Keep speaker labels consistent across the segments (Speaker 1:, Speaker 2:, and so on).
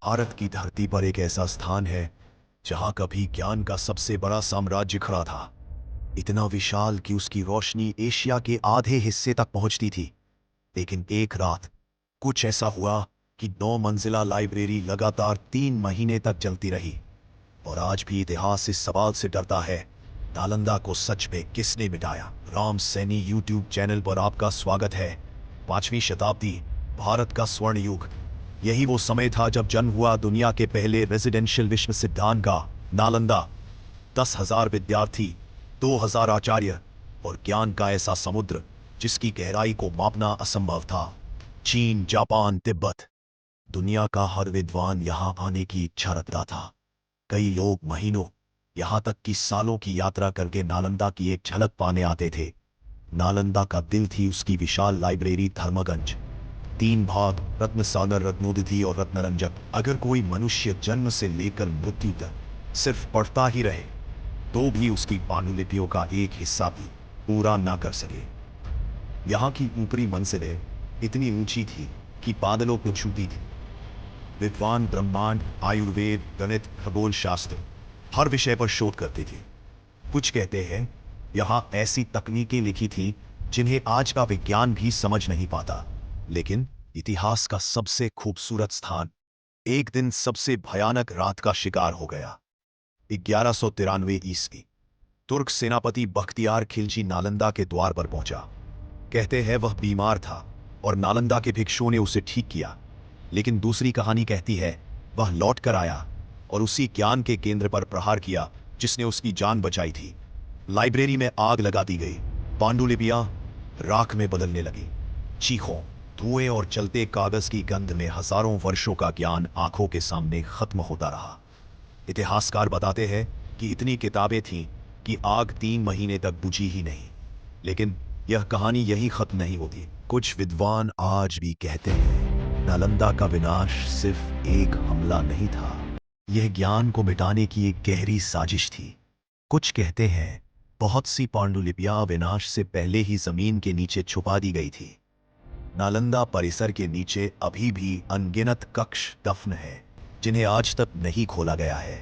Speaker 1: भारत की धरती पर एक ऐसा स्थान है जहां कभी ज्ञान का सबसे बड़ा साम्राज्य खड़ा था। इतना विशाल कि उसकी रोशनी एशिया के आधे हिस्से तक पहुंचती थी। लेकिन एक रात कुछ ऐसा हुआ कि 9 मंजिला लाइब्रेरी लगातार 3 महीने तक चलती रही। और आज भी इतिहास इस सवाल से डरता है, नालंदा को सच में किसने मिटाया। राम सैनी यूट्यूब चैनल पर आपका स्वागत है। 5वीं शताब्दी, भारत का स्वर्ण युग। यही वो समय था जब जन्म हुआ दुनिया के पहले रेजिडेंशियल विश्व सिद्धांत का, नालंदा। 10,000 विद्यार्थी, 2,000 आचार्य और ज्ञान का ऐसा समुद्र जिसकी गहराई को मापना असंभव था। चीन, जापान, तिब्बत, दुनिया का हर विद्वान यहां आने की इच्छा रखता था। कई लोग महीनों, यहां तक कि सालों की यात्रा करके नालंदा की एक झलक पाने आते थे। नालंदा का दिल थी उसकी विशाल लाइब्रेरी धर्मगंज। 3 भाग, रत्न सागर, रत्नोदधि और रत्नरंजक। अगर कोई मनुष्य जन्म से लेकर मृत्यु तक सिर्फ पढ़ता ही रहे तो भी उसकी पांडुलिपियों का एक हिस्सा भी पूरा ना कर सके। यहाँ की ऊपरी मंजिलें इतनी ऊंची थी कि बादलों को छूती थी। विद्वान ब्रह्मांड, आयुर्वेद, गणित, खगोल शास्त्र, हर विषय पर शोध करते थे। कुछ कहते हैं यहाँ ऐसी तकनीकें लिखी थी जिन्हें आज का विज्ञान भी समझ नहीं पाता। लेकिन इतिहास का सबसे खूबसूरत स्थान एक दिन सबसे भयानक रात का शिकार हो गया। 1193 ईस्वी, तुर्क सेनापति बख्तियार खिलजी नालंदा के द्वार पर पहुंचा। कहते हैं वह बीमार था और नालंदा के भिक्षुओं ने उसे ठीक किया। लेकिन दूसरी कहानी कहती है वह लौट कर आया और उसी ज्ञान के केंद्र पर प्रहार किया जिसने उसकी जान बचाई थी। लाइब्रेरी में आग लगा दी गई, पांडुलिपियां राख में बदलने लगी। चीखों, धुएं और चलते कागज की गंध में हजारों वर्षों का ज्ञान आंखों के सामने खत्म होता रहा। इतिहासकार बताते हैं कि इतनी किताबें थीं कि आग 3 महीने तक बुझी ही नहीं। लेकिन यह कहानी यही खत्म नहीं होती। कुछ विद्वान आज भी कहते हैं नालंदा का विनाश सिर्फ एक हमला नहीं था, यह ज्ञान को मिटाने की एक गहरी साजिश थी। कुछ कहते हैं बहुत सी पांडुलिपियां विनाश से पहले ही जमीन के नीचे छुपा दी गई थी। नालंदा परिसर के नीचे अभी भी अनगिनत कक्ष दफन हैं जिन्हें आज तक नहीं खोला गया है।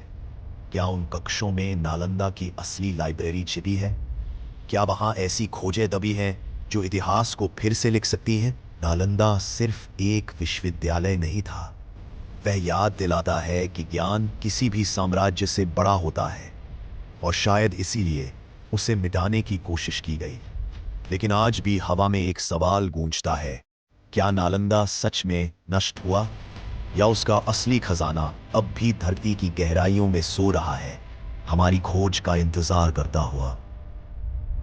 Speaker 1: क्या उन कक्षों में नालंदा की असली लाइब्रेरी छिपी है? क्या वहां ऐसी खोजें दबी हैं जो इतिहास को फिर से लिख सकती हैं? नालंदा सिर्फ एक विश्वविद्यालय नहीं था, वह याद दिलाता है कि ज्ञान किसी भी साम्राज्य से बड़ा होता है और शायद इसीलिए उसे मिटाने की कोशिश की गई। लेकिन आज भी हवा में एक सवाल गूंजता है, क्या नालंदा सच में नष्ट हुआ या उसका असली खजाना अब भी धरती की गहराइयों में सो रहा है, हमारी खोज का इंतजार करता हुआ।